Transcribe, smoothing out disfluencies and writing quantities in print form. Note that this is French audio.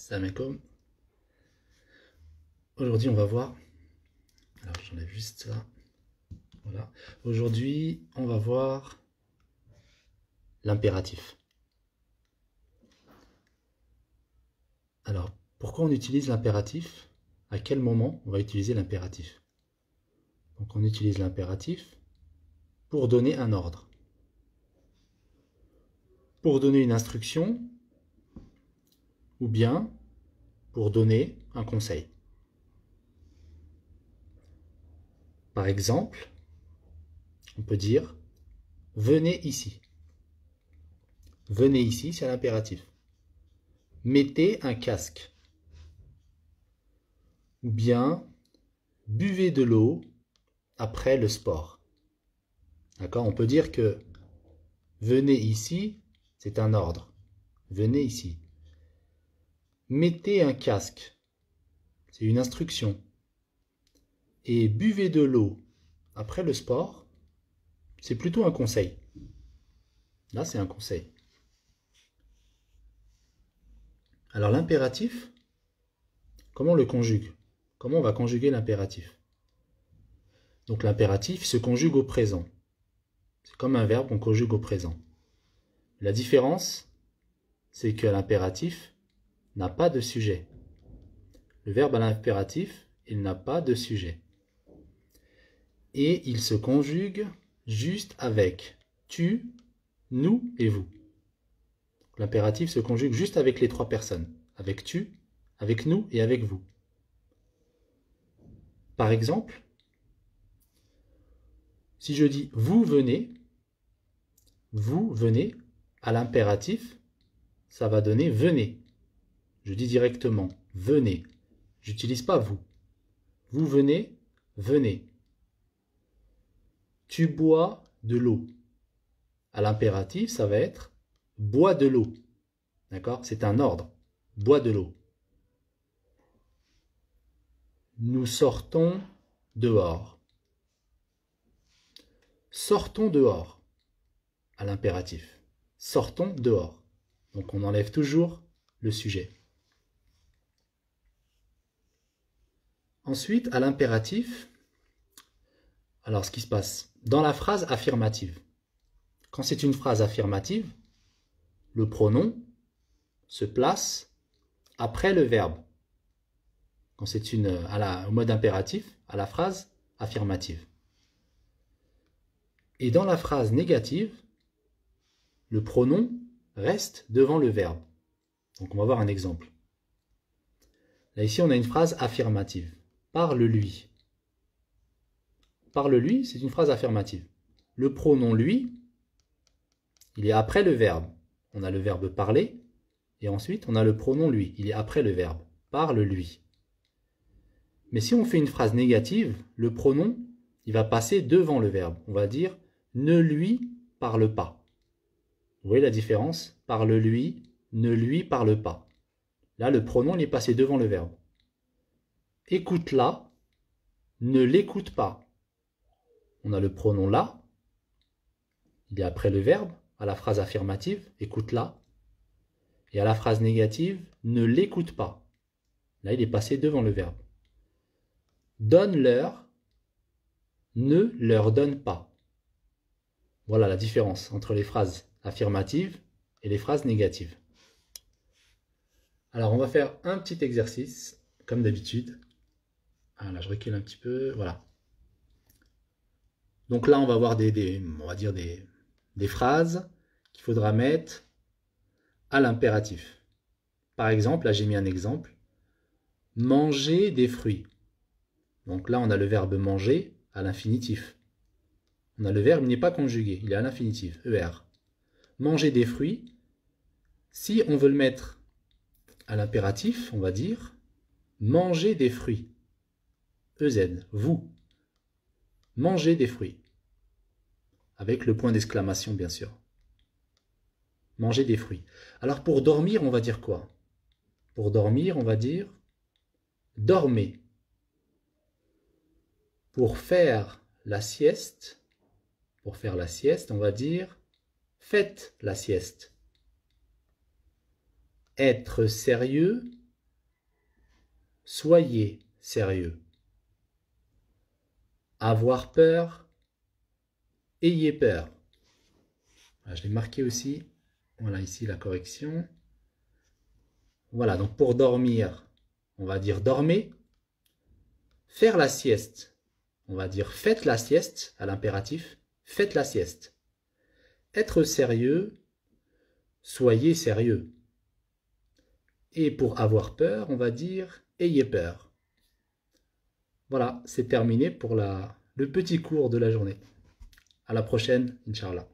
Salam alaikum. Aujourd'hui, on va voir. Alors, j'enlève juste ça. Voilà. Aujourd'hui, on va voir l'impératif. Alors, pourquoi on utilise l'impératif? À quel moment on va utiliser l'impératif? Donc, on utilise l'impératif pour donner un ordre, pour donner une instruction, ou bien pour donner un conseil. Par exemple, on peut dire « venez ici ». Venez ici, c'est l'impératif. Mettez un casque. Ou bien buvez de l'eau après le sport. D'accord? On peut dire que venez ici, c'est un ordre. Venez ici. Mettez un casque, c'est une instruction. Et buvez de l'eau après le sport, c'est plutôt un conseil. Là, c'est un conseil. Alors l'impératif, comment on le conjugue? Comment on va conjuguer l'impératif? Donc l'impératif se conjugue au présent. C'est comme un verbe qu'on conjugue au présent. La différence, c'est que l'impératif n'a pas de sujet. Le verbe à l'impératif, il n'a pas de sujet. Et il se conjugue juste avec tu, nous et vous. L'impératif se conjugue juste avec les trois personnes. Avec tu, avec nous et avec vous. Par exemple, si je dis vous venez, à l'impératif, ça va donner venez. Je dis directement venez. J'utilise pas vous. Vous venez, venez. Tu bois de l'eau. À l'impératif, ça va être bois de l'eau. D'accord? C'est un ordre. Bois de l'eau. Nous sortons dehors. Sortons dehors. À l'impératif. Sortons dehors. Donc on enlève toujours le sujet. Ensuite, à l'impératif, alors ce qui se passe dans la phrase affirmative. Quand c'est une phrase affirmative, le pronom se place après le verbe. Quand c'est au mode impératif, à la phrase affirmative. Et dans la phrase négative, le pronom reste devant le verbe. Donc on va voir un exemple. Là ici on a une phrase affirmative. Parle-lui. Parle-lui, c'est une phrase affirmative. Le pronom lui, il est après le verbe. On a le verbe parler et ensuite on a le pronom lui. Il est après le verbe. Parle-lui. Mais si on fait une phrase négative, le pronom, il va passer devant le verbe. On va dire ne lui parle pas. Vous voyez la différence? Parle-lui, ne lui parle pas. Là, le pronom, il est passé devant le verbe. Écoute-la, ne l'écoute pas. On a le pronom là, il est après le verbe, à la phrase affirmative, écoute-la. Et à la phrase négative, ne l'écoute pas. Là, il est passé devant le verbe. Donne-leur, ne leur donne pas. Voilà la différence entre les phrases affirmatives et les phrases négatives. Alors, on va faire un petit exercice, comme d'habitude. Ah, là, je recule un petit peu, voilà. Donc là, on va voir on va dire des phrases qu'il faudra mettre à l'impératif. Par exemple, là, j'ai mis un exemple. Manger des fruits. Donc là, on a le verbe manger à l'infinitif. On a le verbe, il n'est pas conjugué, il est à l'infinitif, ER. Manger des fruits. Si on veut le mettre à l'impératif, on va dire manger des fruits. EZ, vous. Manger des fruits. Avec le point d'exclamation, bien sûr. Manger des fruits. Alors pour dormir, on va dire quoi? Pour dormir, on va dire dormez. Pour faire la sieste, on va dire faites la sieste. Être sérieux, soyez sérieux. Avoir peur, ayez peur. Voilà, je l'ai marqué aussi. Voilà ici la correction. Voilà, donc pour dormir, on va dire dormez. Faire la sieste, on va dire faites la sieste à l'impératif. Faites la sieste. Être sérieux, soyez sérieux. Et pour avoir peur, on va dire ayez peur. Voilà, c'est terminé pour le petit cours de la journée. À la prochaine, Inch'Allah.